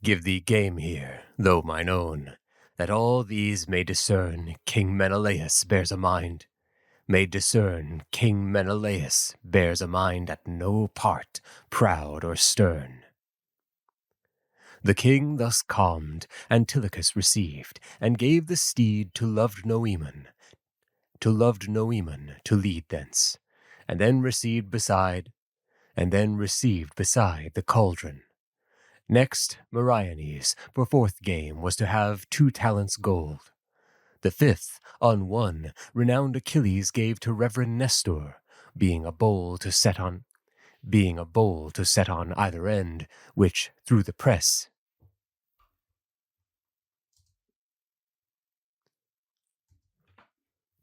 Give thee game here, though mine own, that all these may discern King Menelaus bears a mind. May discern King Menelaus bears a mind at no part proud or stern. The king thus calmed, Antilochus received, and gave the steed to loved Noemon, to lead thence, and then received beside the cauldron. Next, Meriones, for fourth game, was to have 2 talents gold. The fifth, unwon, renowned Achilles gave to Reverend Nestor, being a bowl to set on either end, which, through the press,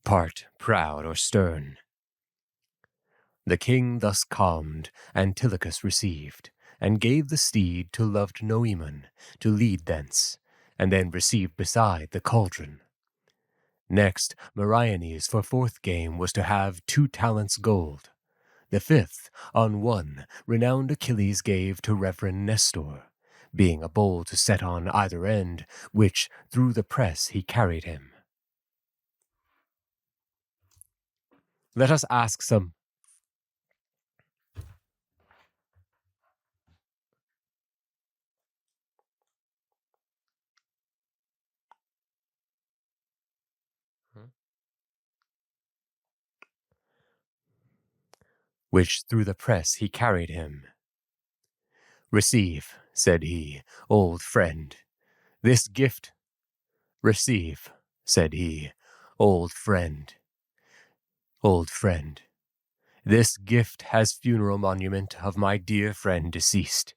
part proud or stern. The king thus calmed, Antilochus received, and gave the steed to loved Noemon, to lead thence, and then received beside the cauldron. Next, Meriones for fourth game was to have 2 talents gold. The fifth, unwon, renowned Achilles gave to Reverend Nestor, being a bowl to set on either end, which through the press he carried him. Let us ask some. Which through the press he carried him. Receive, said he, old friend, this gift. Receive, said he, old friend, this gift as funeral monument of my dear friend deceased.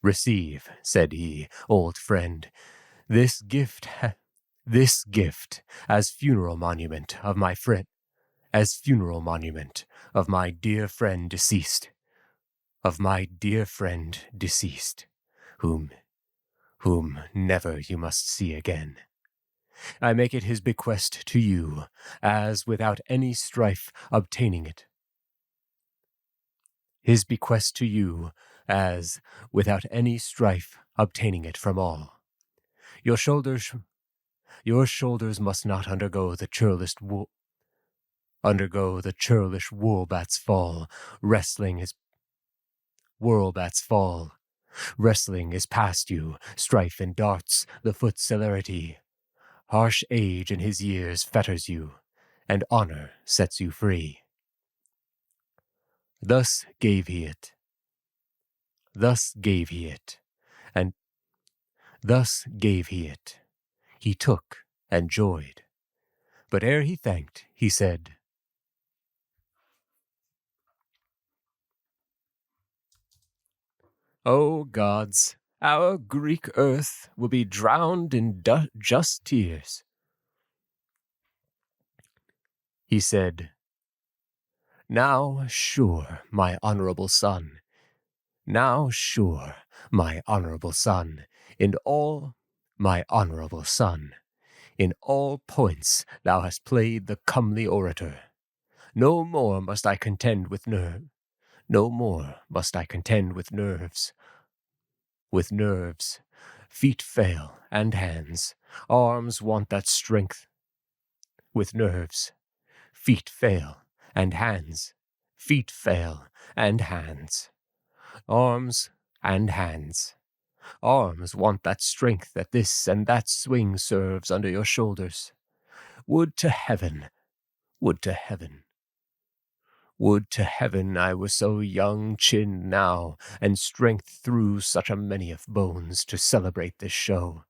Receive, said he, old friend, this gift as funeral monument of my dear friend deceased, whom never you must see again. I make it his bequest to you, as without any strife obtaining it. His bequest to you, as without any strife obtaining it from all. Your shoulders must not undergo the churlish whirlbat's fall. Wrestling is past you, strife and darts, the foot's celerity. Harsh age in his years fetters you, and honor sets you free. Thus gave he it, he took and joyed. But ere he thanked, he said, O gods, our Greek earth will be drowned in just tears. He said, Now sure, my honorable son, in all points thou hast played the comely orator. No more must I contend with nerves. With nerves, feet fail and hands, arms want that strength. With nerves, feet fail and hands, arms and hands. Arms want that strength that this and that swing serves under your shoulders. Would to heaven I were so young-chinned now, and strength through such a many of bones to celebrate this show,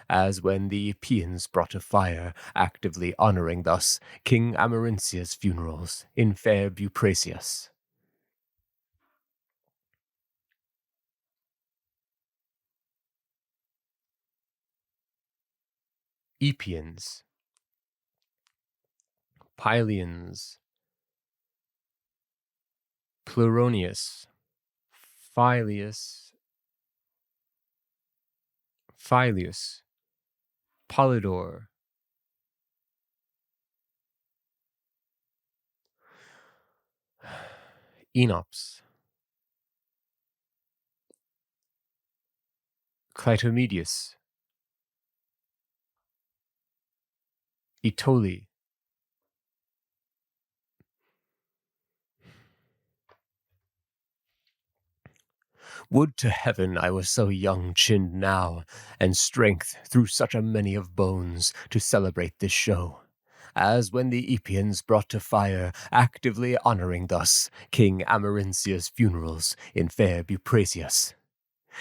as when the Epeans brought to fire, actively honoring thus King Amaryncea's funerals in fair Buprasius. Epeans, Pylians, Pluronius, Phylius, Polydor, Enops, Clytomedius, Itoli, would to heaven I was so young-chinned now, and strength through such a many of bones to celebrate this show, as when the Epeans brought to fire, actively honoring thus King Amarincia's funerals in fair Buprasius.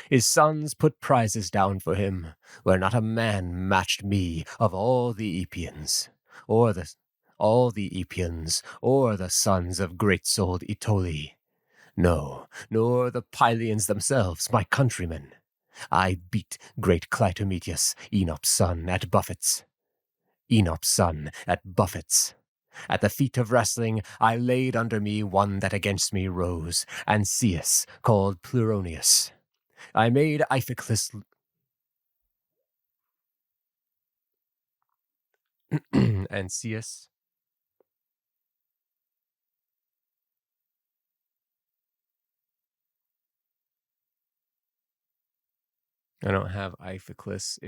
His sons put prizes down for him, where not a man matched me of all the Epeans, or the sons of great-souled Itoli. No, nor the Pylians themselves, my countrymen. I beat great Clytomedius, Enop's son, at buffets. At the feat of wrestling, I laid under me one that against me rose, Ancaeus, called Pleuronius. I made Iphiclus Ancaeus. I don't have Iphiclus.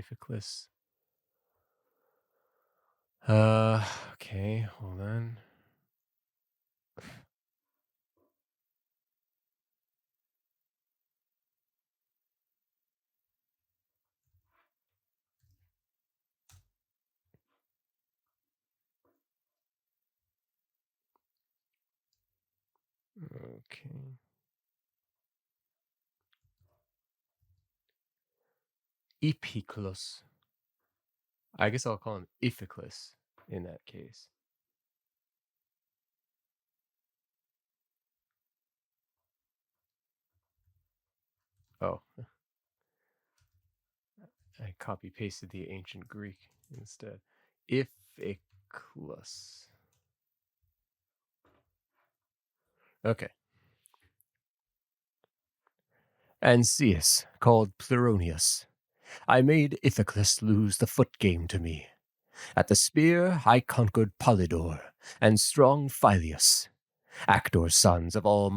Okay, hold on. Okay. Epiclus. I guess I'll call him Iphiclus in that case. Oh. I copy-pasted the ancient Greek instead. Iphiclus. Okay. Ancaeus, called Pleuronius. I made Iphiclus lose the foot game to me. At the spear I conquered Polydor and strong Phyleus. Actor's sons of all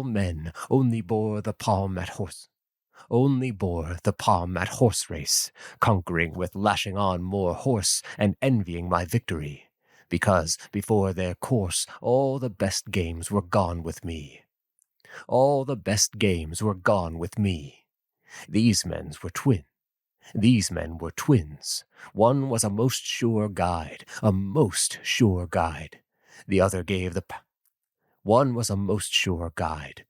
men only bore the palm at horse race, conquering with lashing on more horse and envying my victory, because before their course all the best games were gone with me. These men were twins. One was a most sure guide. The other gave the One was a most sure guide.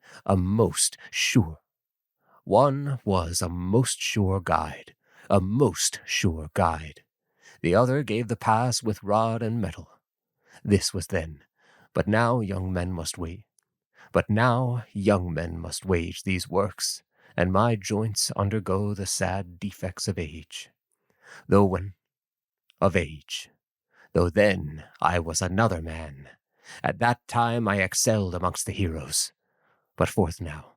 The other gave the pass with rod and metal. This was then. But now young men must wage these works, and my joints undergo the sad defects of age. Though then I was another man. At that time I excelled amongst the heroes. But forth now.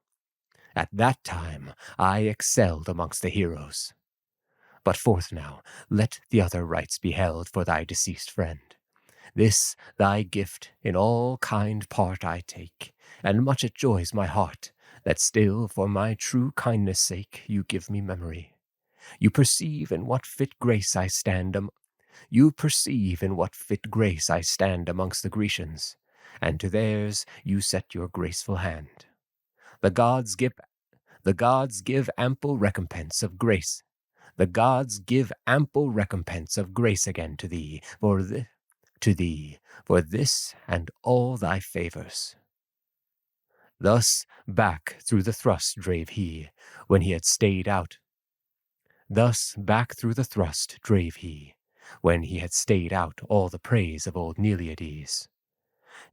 Let the other rites be held for thy deceased friend. This thy gift in all kind part I take, and much it joys my heart, that still for my true kindness' sake you give me memory. You perceive in what fit grace I stand amongst the Grecians, and to theirs you set your graceful hand. The gods give ample recompense of grace. Again to thee, for this and all thy favors. Thus back through the thrust drave he, when he had stayed out all the praise of old Iliades.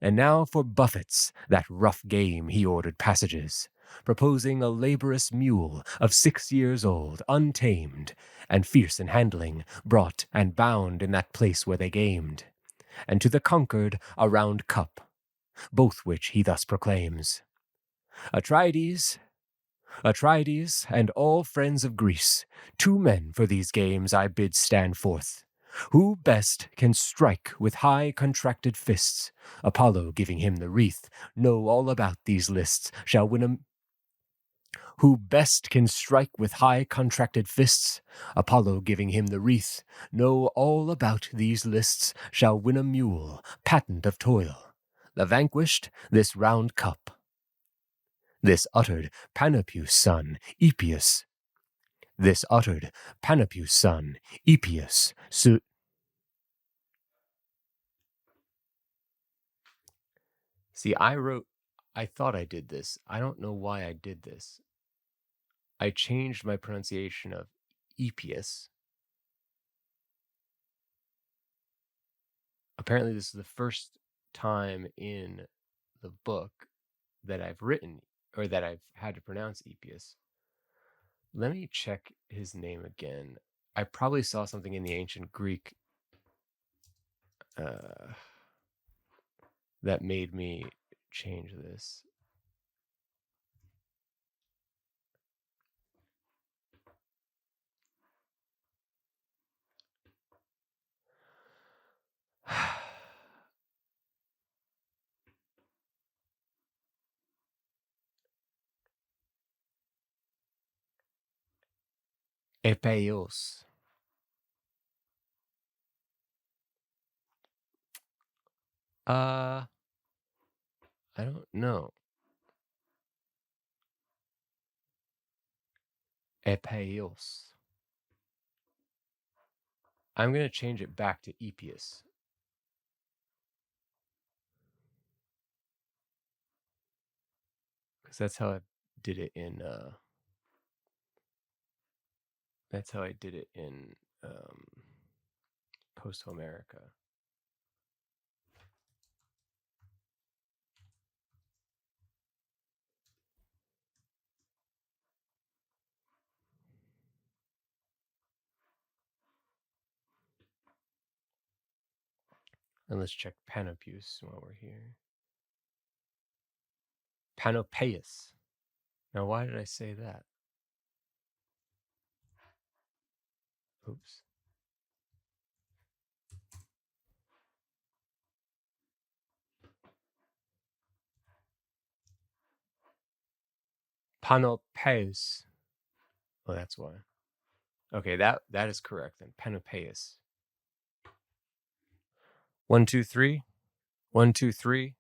And now for buffets, that rough game he ordered passages, proposing a laborious mule of 6 years old, untamed, and fierce in handling, brought and bound in that place where they gamed, and to the conquered a round cup, both which he thus proclaims: Atrides, and all friends of Greece, 2 men for these games I bid stand forth. Who best can strike with high contracted fists, Apollo giving him the wreath, know all about these lists, shall win Who best can strike with high contracted fists? Apollo giving him the wreath. Know all about these lists, shall win a mule, patent of toil. The vanquished, this round cup. This uttered Panopeus' son, Epeus. This uttered Panopeus' son, Epeus. See, I thought I did this. I don't know why I did this. I changed my pronunciation of Epeus. Apparently, this is the first time in the book that I've written, or that I've had to pronounce Epeus. Let me check his name again. I probably saw something in the ancient Greek that made me change this. Epeios. I don't know. Epeios. I'm going to change it back to Epeus. Because that's how I did it in Post-America. And let's check Panopeus while we're here. Panopeus. Now, why did I say that? Oops. Panopeus. Oh, that's why. Okay, that is correct then. Panopeus. 1, 2, 3. 1, 2, 3.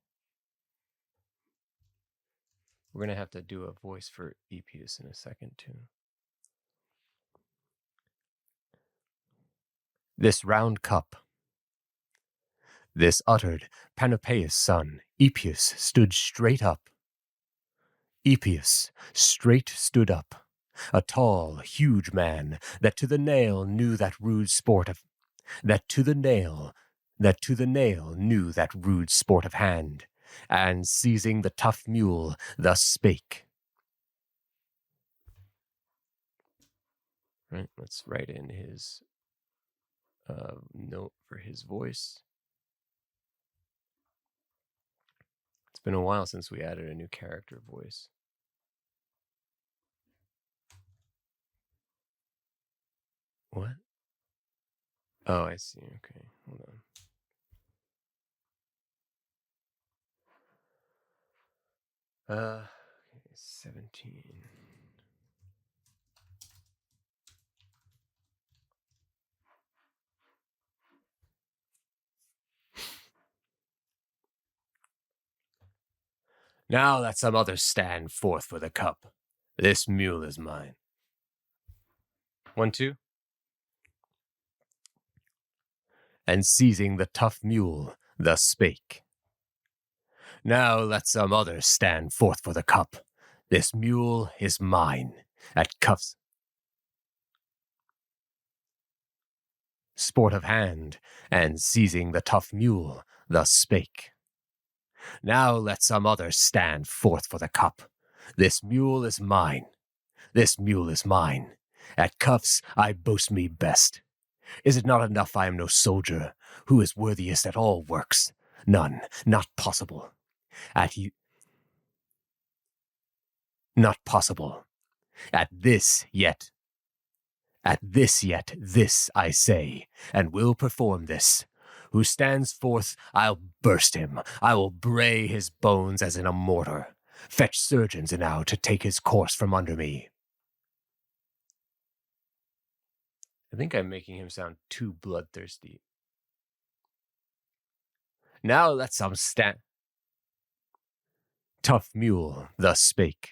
We're going to have to do a voice for Epeus in a second, too. This round cup. This uttered Panopeus' son, Epeus, stood straight up. Epeus straight stood up, a tall, huge man, that to the nail knew that rude sport of knew that rude sport of hand, and seizing the tough mule, thus spake. Right, let's write in his note for his voice. It's been a while since we added a new character voice. What? Oh, I see. Okay, hold on. Okay, 17. Now let some others stand forth for the cup. This mule is mine. 1, 2. And seizing the tough mule, thus spake. Now let some others stand forth for the cup. This mule is mine. At cuffs. Sport of hand, and seizing the tough mule, thus spake. Now let some others stand forth for the cup. This mule is mine. This mule is mine. At cuffs I boast me best. Is it not enough I am no soldier? Who is worthiest at all works? None, not possible. Not possible. At this yet, this I say, and will perform this. Who stands forth, I'll burst him. I will bray his bones as in a mortar. Fetch surgeons enow to take his corse from under me. I think I'm making him sound too bloodthirsty. Now let some Tough mule thus spake.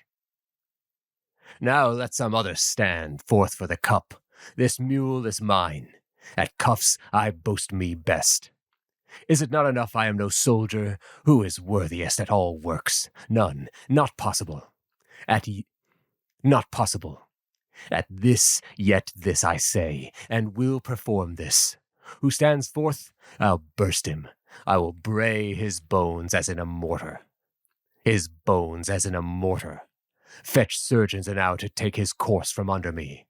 Now let some other stand forth for the cup. This mule is mine. At cuffs I boast me best. Is it not enough I am no soldier? Who is worthiest at all works? None. Not possible. Not possible. At this, yet this I say, and will perform this. Who stands forth? I'll burst him. I will bray his bones as in a mortar. His bones as in a mortar. Fetch surgeons enow to take his corse from under me.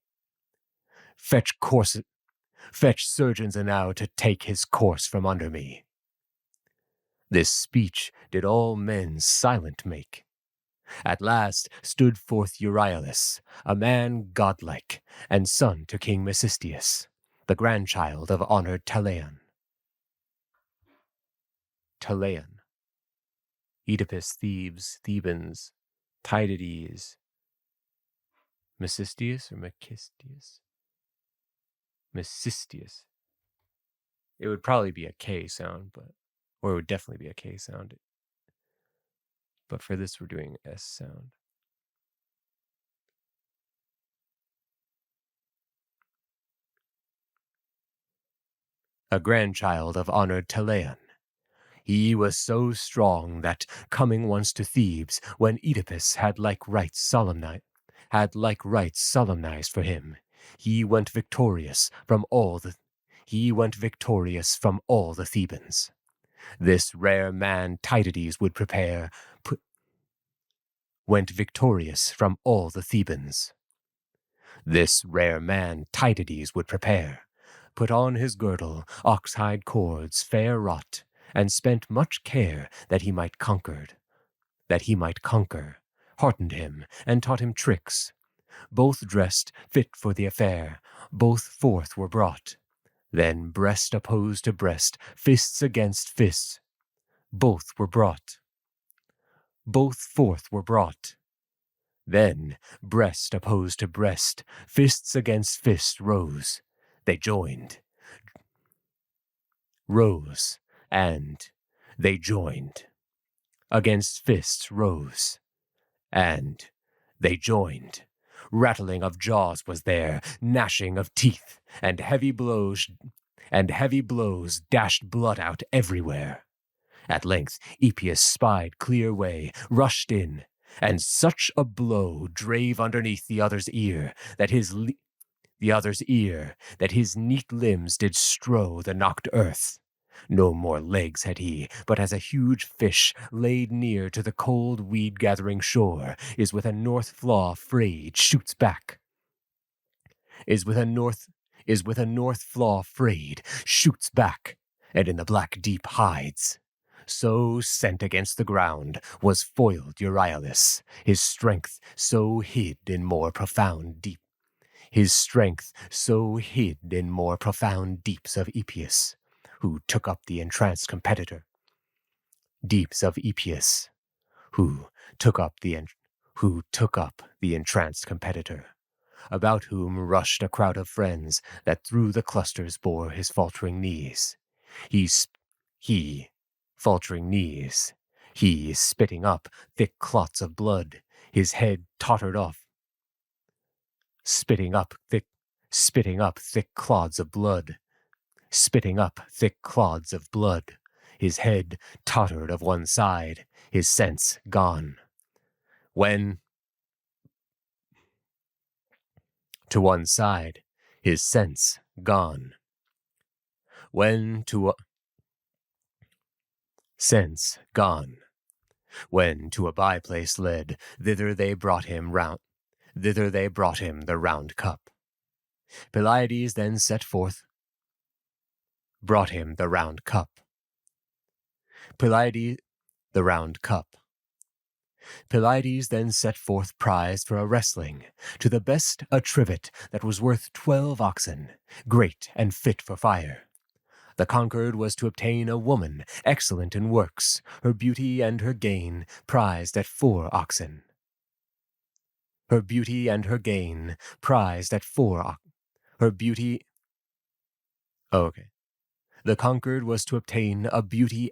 Fetch surgeons enow to take his corse from under me. This speech did all men silent make. At last stood forth Euryalus, a man godlike, and son to King Mecisteus, the grandchild of honored Talaeon. Oedipus, Thebes, Thebans, Tydides, Mecisteus or Mecisteus. It would probably be a K sound, or it would definitely be a K sound. But for this, we're doing S sound. A grandchild of honored Talaeon. He was so strong that, coming once to Thebes, when Oedipus had like rites solemnized for him, he went victorious from all the Thebans. This rare man Tydides would went victorious from all the Thebans. This rare man Tydides would prepare, put on his girdle ox-hide cords fair wrought, and spent much care that he might conquer, heartened him, and taught him tricks. Both dressed fit for the affair, both forth were brought. Then breast opposed to breast, fists against fists, both forth were brought. Then breast opposed to breast, fists against fists rose. They joined. They joined. Against fists rose, and they joined. Rattling of jaws was there, gnashing of teeth, and heavy blows dashed blood out everywhere. At length Epeus spied clear way, rushed in, and such a blow drave underneath the other's ear that his neat limbs did strow the knocked earth. No more legs had he, but as a huge fish laid near to the cold weed-gathering shore is with a north flaw frayed, shoots back. And in the black deep hides. So sent against the ground was foiled Euryalus, his strength so hid in more profound deeps of Epeus, who took up the entranced competitor. About whom rushed a crowd of friends that through the clusters bore his faltering knees. He spitting up thick clots of blood, his head tottered off. Spitting up thick clods of blood, his head tottered of one side, his sense gone. When to one side, his sense gone. When to a by-place led, thither they brought him the round cup. Pylades then set forth, brought him the round cup. Pylades then set forth prize for a wrestling, to the best a trivet that was worth 12 oxen, great and fit for fire. The conquered was to obtain a woman, excellent in works, her beauty and her gain prized at 4 oxen. Her beauty and her gain prized at 4 oxen. Her beauty... Oh, okay. The conquered was to obtain a beauty...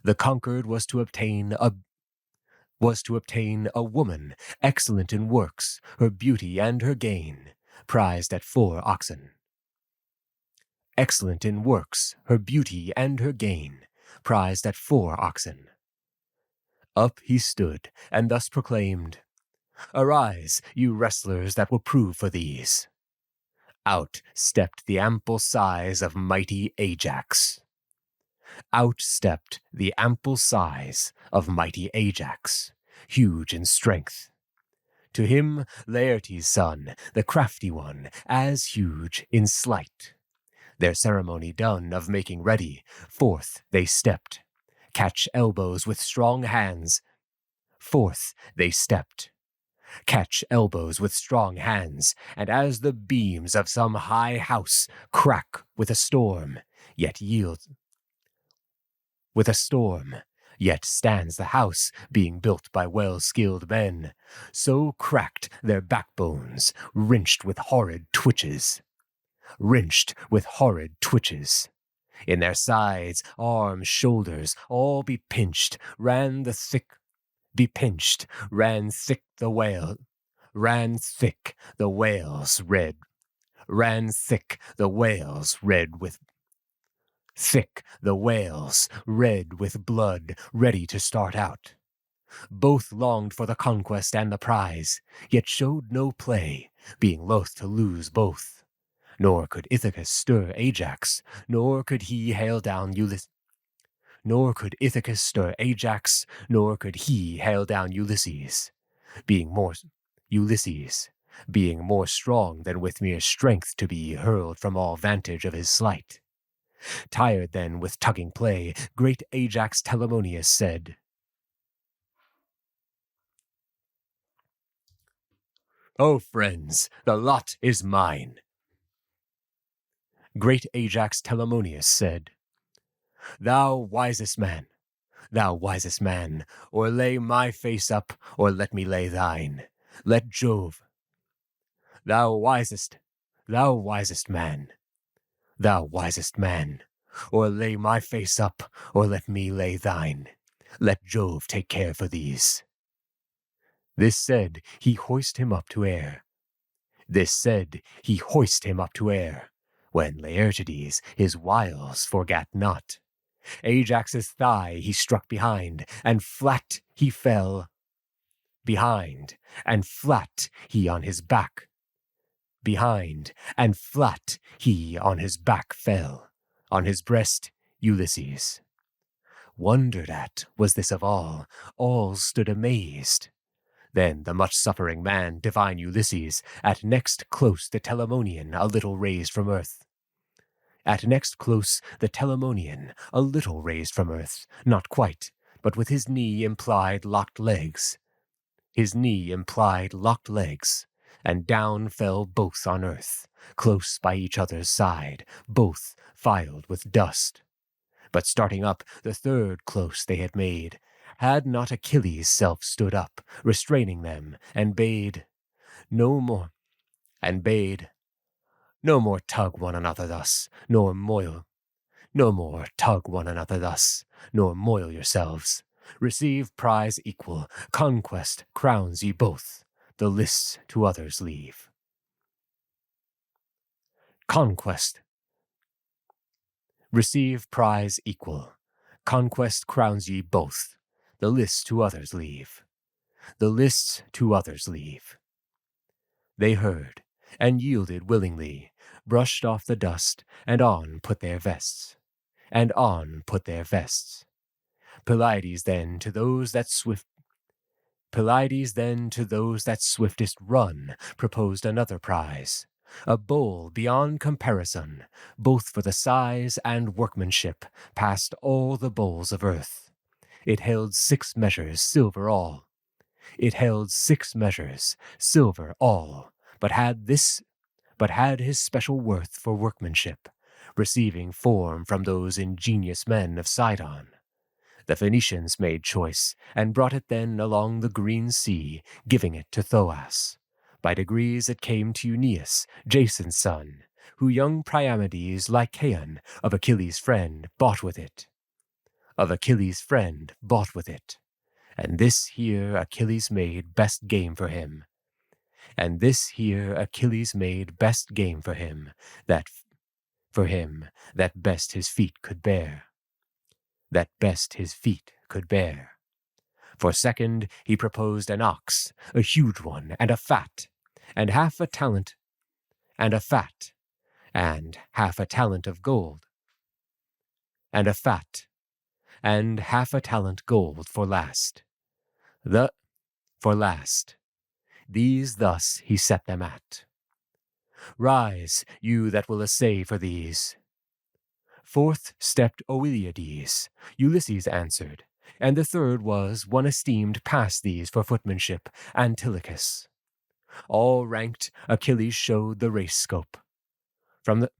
The conquered was to obtain a woman, excellent in works, her beauty and her gain prized at 4 oxen. Excellent in works, her beauty and her gain prized at 4 oxen. Up he stood, and thus proclaimed, "Arise, you wrestlers that will prove for these." Out stepped the ample size of mighty Ajax. Out stepped the ample size of mighty Ajax, huge in strength. To him Laertes' son, the crafty one, as huge in sleight. Their ceremony done of making ready, forth they stepped. Catch elbows with strong hands. Forth they stepped. Catch elbows with strong hands, and as the beams of some high house crack with a storm, yet yield. With a storm, yet stands the house, being built by well-skilled men. So cracked their backbones, wrenched with horrid twitches. Wrenched with horrid twitches. In their sides, arms, shoulders, all bepinched, ran thick the whales red. Ran thick the whales red with blood, ready to start out. Both longed for the conquest and the prize, yet showed no play, being loath to lose both. Nor could Ithacus stir Ajax, nor could he hail down Ulysses. Nor could Ithacus stir Ajax, nor could he hail down Ulysses, being more strong than with mere strength to be hurled from all vantage of his sleight. Tired then with tugging play, great Ajax Telamonius said, "O friends, the lot is mine." Great Ajax Telamonius said, Thou wisest man, or lay my face up, or let me lay thine. Let Jove. Thou wisest man, or lay my face up, or let me lay thine. Let Jove take care for these. This said, he hoist him up to air. When Laertides his wiles forgat not. Ajax's thigh he struck behind, and flat he fell. Behind, and flat he on his back. Fell. On his breast, Ulysses. Wondered at was this of all stood amazed. Then the much-suffering man, divine Ulysses, at next close the Telamonian a little raised from earth. Not quite, but with his knee implied locked legs. And down fell both on earth, close by each other's side, both filed with dust. But starting up, the third close they had made, had not Achilles' self stood up, restraining them, and bade, no more tug one another thus, nor moil yourselves. Receive prize equal, conquest crowns ye both, the lists to others leave. Conquest. Receive prize equal, conquest crowns ye both, the lists to others leave. They heard, and yielded willingly, brushed off the dust, and on put their vests. Pylades then to those that swiftest run proposed another prize, a bowl beyond comparison, both for the size and workmanship, past all the bowls of earth. It held 6 measures, silver all. But had his special worth for workmanship, receiving form from those ingenious men of Sidon. The Phoenicians made choice, and brought it then along the green sea, giving it to Thoas. By degrees it came to Euneus, Jason's son, who young Priamedes Lycaon of Achilles' friend bought with it. And this here Achilles made best game for him. That best his feet could bear. For second, he proposed an ox, a huge one, and a fat, and half a talent of gold, for last. These thus he set them at. Rise, you that will essay for these. Fourth stepped Oiliades. Ulysses answered, and the third was one esteemed past these for footmanship, Antilochus. All ranked, Achilles showed the race scope. From the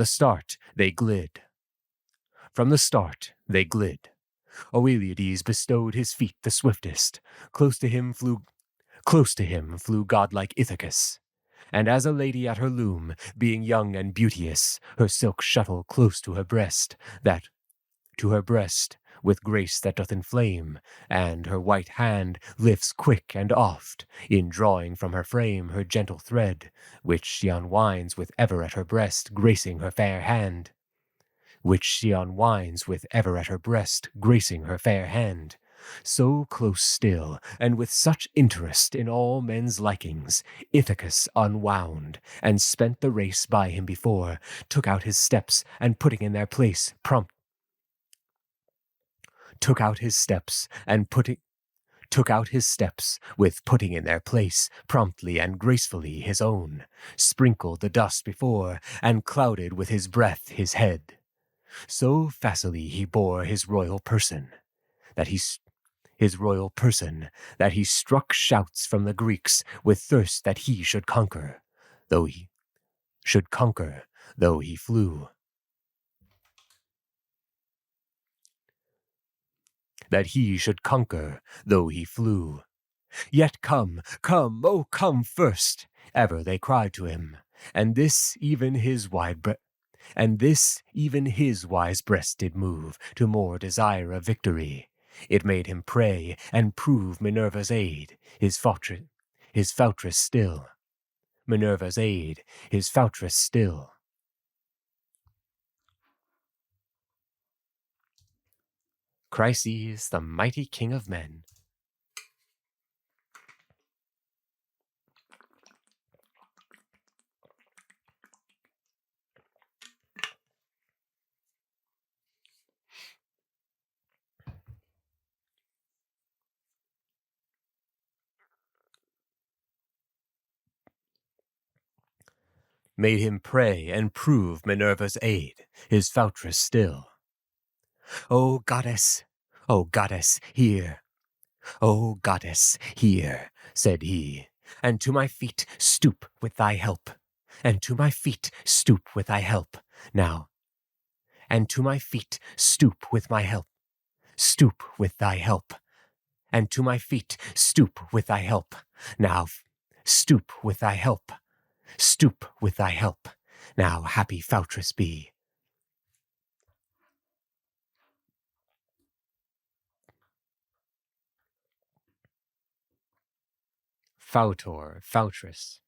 start they glid. Oiliades bestowed his feet the swiftest. Close to him flew godlike Ithacus. And as a lady at her loom, being young and beauteous, her silk shuttle close to her breast, with grace that doth inflame, and her white hand lifts quick and oft, in drawing from her frame her gentle thread, which she unwinds with ever at her breast, gracing her fair hand. So close still, and with such interest in all men's likings, Ithacus unwound, and spent the race by him before, took out his steps, and putting in their place promptly and gracefully his own, sprinkled the dust before, and clouded with his breath his head. So facilely he bore his royal person, that he struck shouts from the Greeks with thirst that he should conquer, though he flew. Yet come, oh come first, ever they cried to him, and this even his wise breast did move to more desire of victory. It made him pray and prove Minerva's aid, his foutress still. Chryses, the mighty king of men. Made him pray and prove Minerva's aid, his foutress still. O goddess, hear. O goddess, hear, said he, and to my feet stoop with thy help. Now, and to my feet stoop with my help. Stoop with thy help. And to my feet stoop with thy help. Now, stoop with thy help. Now, happy foutress be. Fautor, foutress.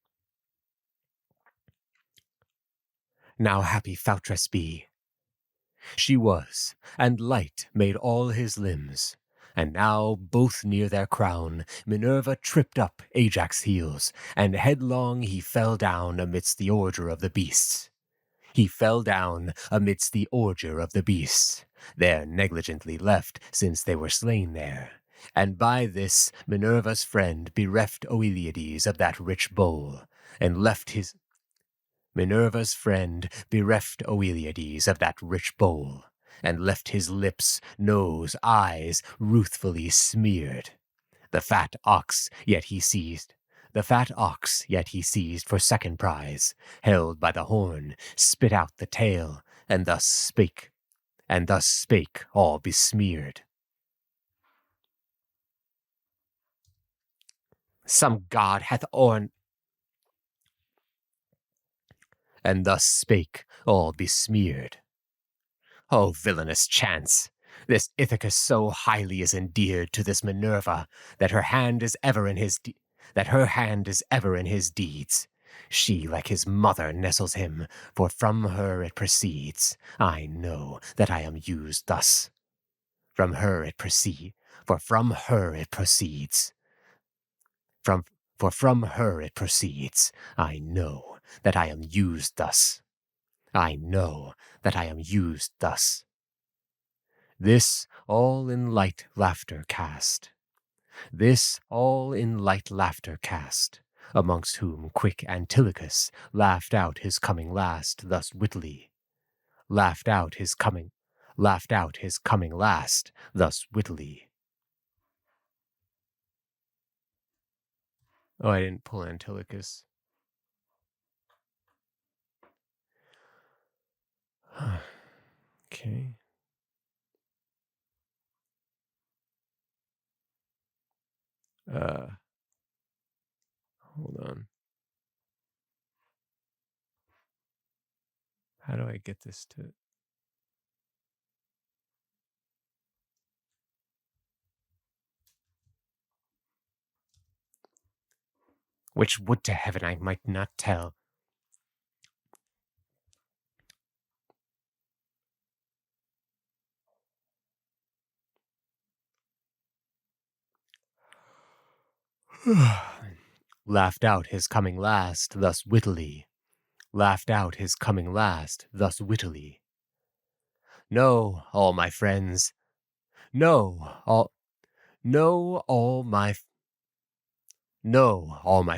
Now happy foutress be. She was, and light made all his limbs. And now, both near their crown, Minerva tripped up Ajax' heels, and headlong he fell down amidst the ordure of the beasts. There negligently left, since they were slain there. And by this Minerva's friend bereft Oiliades of that rich bowl, and left his lips, nose, eyes ruthfully smeared. The fat ox yet he seized, The fat ox yet he seized for second prize, held by the horn, spit out the tail, and thus spake, all besmeared. Some god hath orn. And thus spake, all besmeared. O villainous chance! This Ithacus so highly is endeared to this Minerva that her hand is ever in his deeds. She, like his mother, nestles him, for from her it proceeds. I know that I am used thus. For from her it proceeds. For from her it proceeds. I know that I am used thus. This all in light laughter cast. Amongst whom quick Antilochus laughed out his coming last thus wittily. Oh, I didn't pull Antilochus. Okay. Hold on. How do I get this to... Which would to heaven I might not tell. Laughed out his coming last thus wittily. Know, all my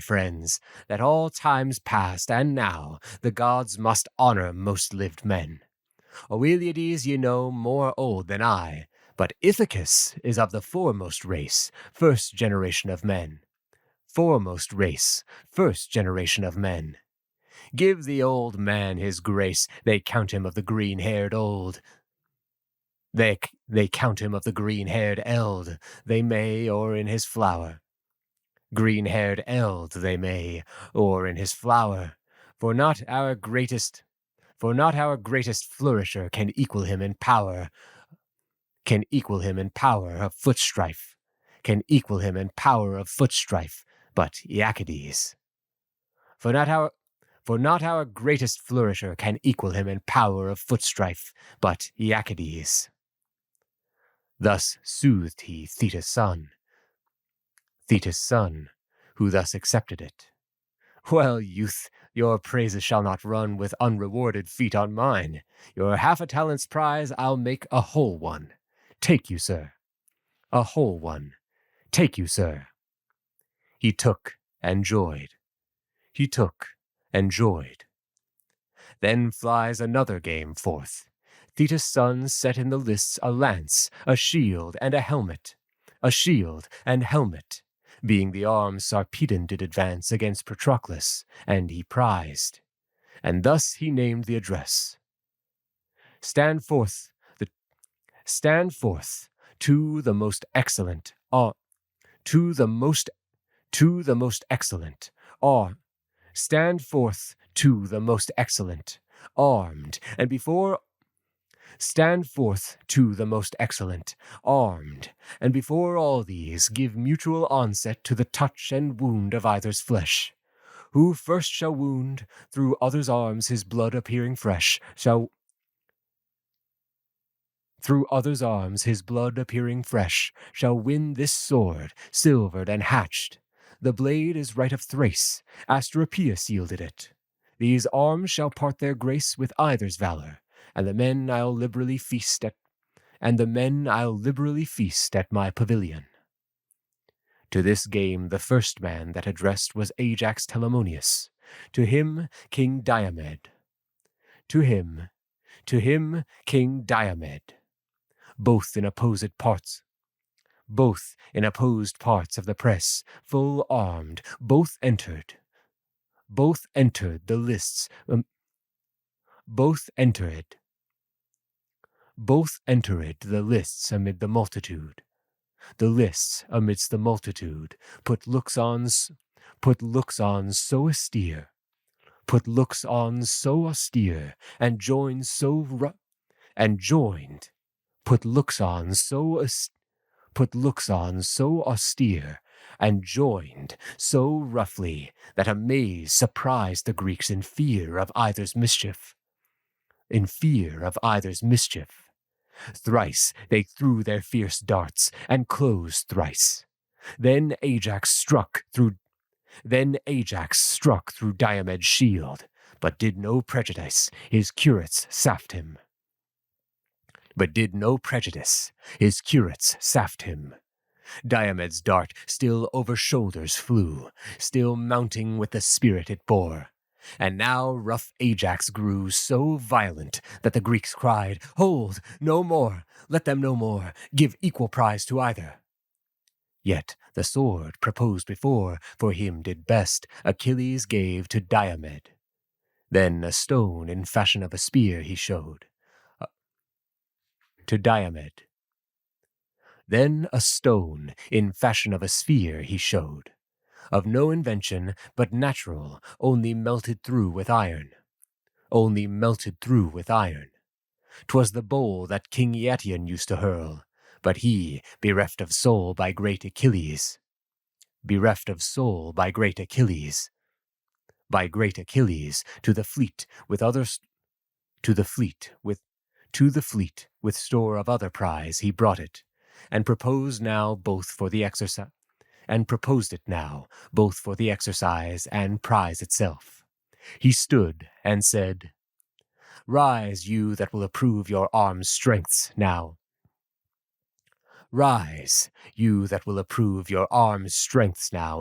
friends, that all times past and now the gods must honor most lived men. O Iliades, ye know, more old than I, but Ithacus is of the foremost race, first generation of men. Give the old man his grace, they count him of the green-haired old. They count him of the green-haired eld, they may, or in his flower. Green-haired eld they may, or in his flower, for not our greatest flourisher can equal him in power of foot strife, but Iacides. For not our greatest flourisher can equal him in power of foot strife, but Iacides. Thus soothed he Thetis' son, who thus accepted it. Well, youth, your praises shall not run with unrewarded feet on mine. Your half a talent's prize I'll make a whole one. Take you, sir. He took and joyed. Then flies another game forth. Thetis' son set in the lists a lance, a shield, and helmet, being the arms Sarpedon did advance against Patroclus, and he prized. And thus he named the address. Stand forth, to the most excellent, armed, and before all these give mutual onset to the touch and wound of either's flesh. Who first shall wound, through other's arms his blood appearing fresh, shall win this sword, silvered and hatched. The blade is right of Thrace, Asteropaeus yielded it. These arms shall part their grace with either's valor, and the men I'll liberally feast at my pavilion. To this game the first man that addressed was Ajax Telamonius. To him King Diomed. Both in opposite parts both in opposed parts of the press, full armed, both entered the lists, both entered the lists amid the multitude. The lists amidst the multitude put looks on so austere, and joined so austere, and joined so roughly that amaze surprised the Greeks in fear of either's mischief. Thrice they threw their fierce darts, and closed thrice. Then Ajax struck through Diomed's shield, but did no prejudice, his curates sapped him. Diomed's dart still over shoulders flew, still mounting with the spirit it bore. And now rough Ajax grew so violent that the Greeks cried, "Hold, no more, let them no more, give equal prize to either." Yet the sword proposed before for him did best Achilles gave to Diomed. Then a stone in fashion of a spear he showed to Diomed. Then a stone in fashion of a sphere he showed, of no invention but natural, only melted through with iron. 'Twas the bowl that King Eetion used to hurl, but he, bereft of soul by great Achilles, to the fleet with store of other prize he brought it, and proposed now both for the exercise, and prize itself. He stood and said, "Rise, you that will approve your arms' strengths now.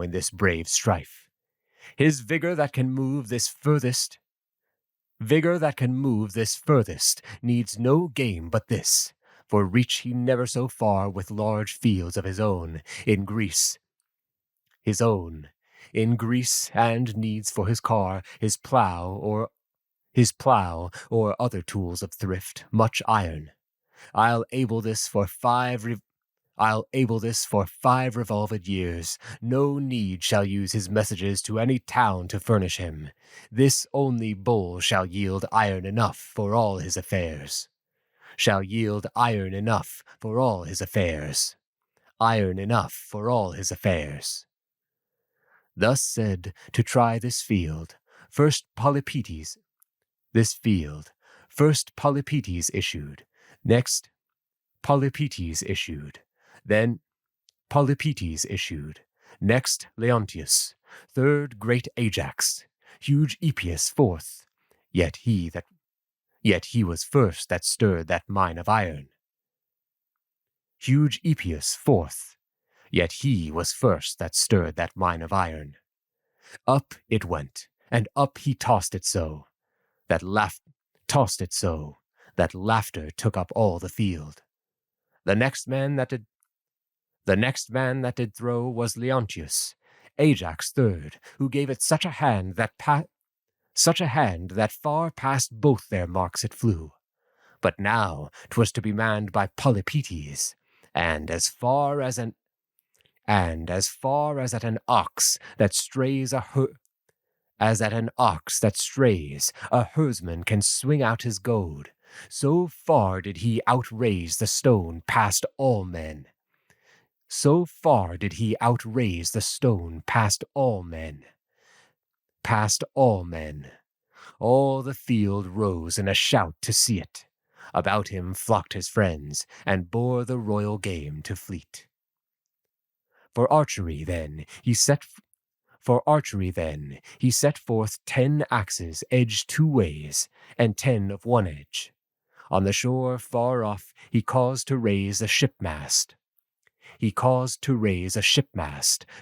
In this brave strife. His vigor that can move this furthest needs no game but this, for reach he never so far with large fields of his own, in Greece, and needs for his car, his plow, or other tools of thrift, much iron. I'll able this for 5 revolved years. No need shall use his messages to any town to furnish him. This only bowl shall yield iron enough for all his affairs. Thus said, to try this field, first Polypoetes issued, next Leontius, third great Ajax, huge Epeus fourth, yet he was first that stirred that mine of iron. Up it went, and up he tossed it so, that laughter took up all the field. The next man that did throw was Leontius, Ajax third, who gave it such a hand that far past both their marks it flew. But now 'twas to be manned by Polypoetes, and as far as at an ox that strays a herdsman can swing out his goad, so far did he outraise the stone past all men. All the field rose in a shout to see it. About him flocked his friends, and bore the royal game to fleet. For archery then he set forth 10 axes edged 2 ways, and 10 of one edge. On the shore far off he caused to raise a shipmast.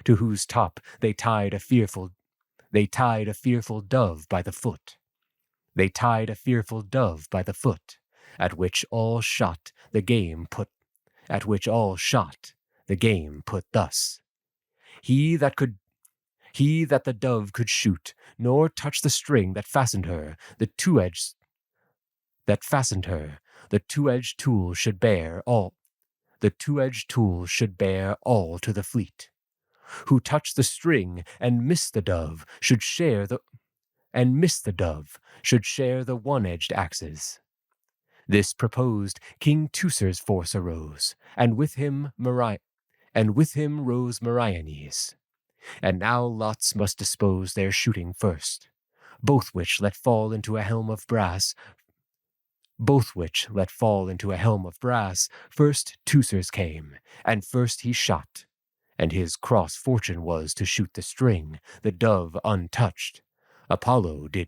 To whose top they tied a fearful dove by the foot. At which all shot the game put the game put thus. He that the dove could shoot, nor touch the string that fastened her, the two-edged tool should bear all. The two-edged tool should bear all to the fleet. Who touched the string and missed the dove should share the one-edged axes. This proposed King Teucer's force arose, and with him rose Meriones. And now lots must dispose their shooting first, both which let fall into a helm of brass. First Teucer's came, and first he shot, and his cross fortune was to shoot the string, the dove untouched. Apollo did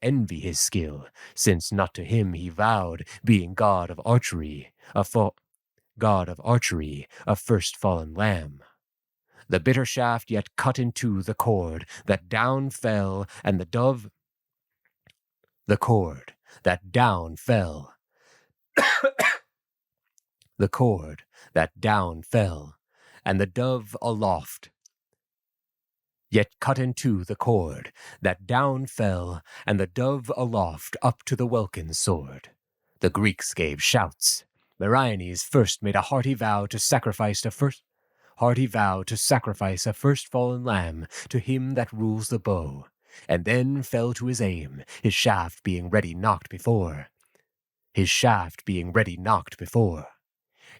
envy his skill, since not to him he vowed, being god of archery, a first fallen lamb. The bitter shaft yet cut into the cord that down fell, and the dove the cord that down fell and the dove aloft yet cut into the cord that down fell, and the dove aloft up to the welkin soared. The Greeks gave shouts. Meriones first made a hearty vow to sacrifice a first fallen lamb to him that rules the bow, and then fell to his aim, his shaft being ready knocked before. He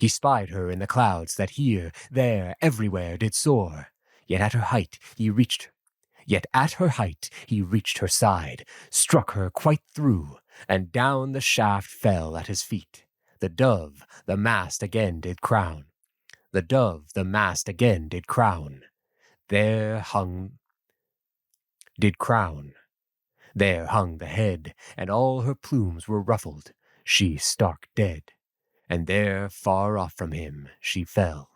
spied her in the clouds that here, there, everywhere did soar. Yet at her height he reached her side, struck her quite through, and down the shaft fell at his feet. The dove the mast again did crown. There hung the head, and all her plumes were ruffled, she stark dead, and there far off from him she fell.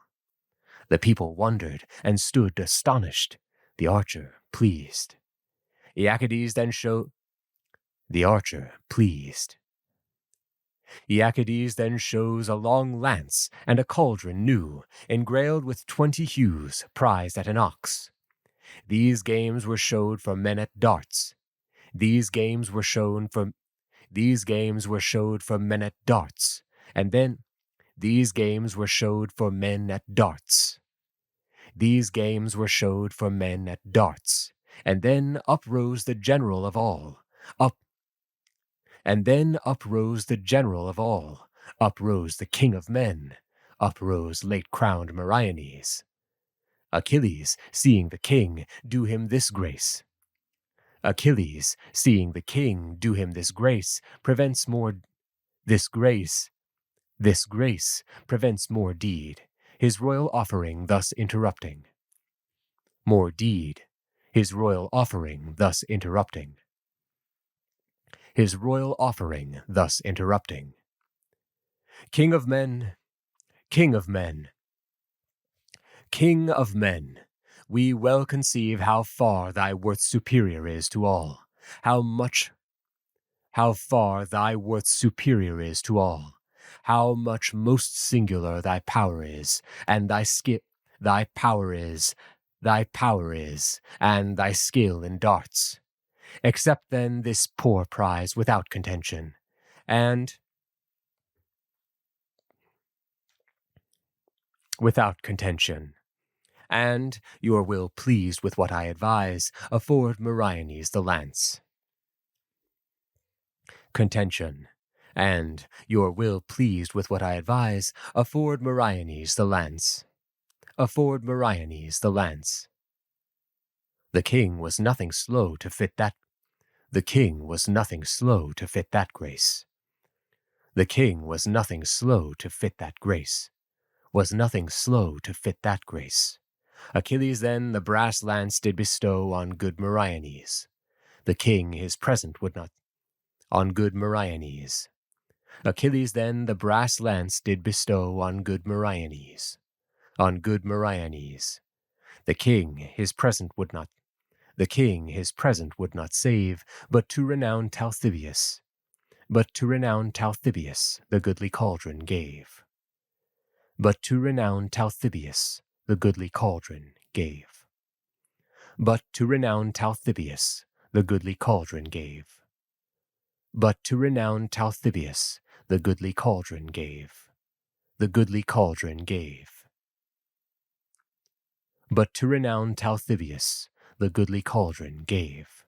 The people wondered and stood astonished, the archer pleased. Iacides then shows a long lance and a cauldron new, engrailed with 20 hues, prized at an ox. These games were showed for men at darts. And then these games were showed for men at darts. And then uprose the general of all. Uprose the king of men. Uprose late-crowned Meriones. Achilles, seeing the king, do him this grace, prevents more deed, his royal offering thus interrupting. King of men, we well conceive how far thy worth superior is to all, how much most singular thy power is, and thy skill in darts. Accept then this poor prize without contention, and your will pleased with what I advise, afford Meriones the lance. Contention. And, your will pleased with what I advise, afford Meriones the lance. The king was nothing slow to fit that grace. Achilles then the brass lance did bestow on good Meriones. The king his present would not. Achilles then the brass lance did bestow on good Meriones. The king his present would not save, but to renowned Talthybius. But to renowned Talthybius the goodly cauldron gave. But to renowned Talthybius the goodly cauldron gave. But to renowned Talthybius the goodly cauldron gave. But to renowned Talthybius the goodly cauldron gave. The goodly cauldron gave. But to renowned Talthybius the goodly cauldron gave.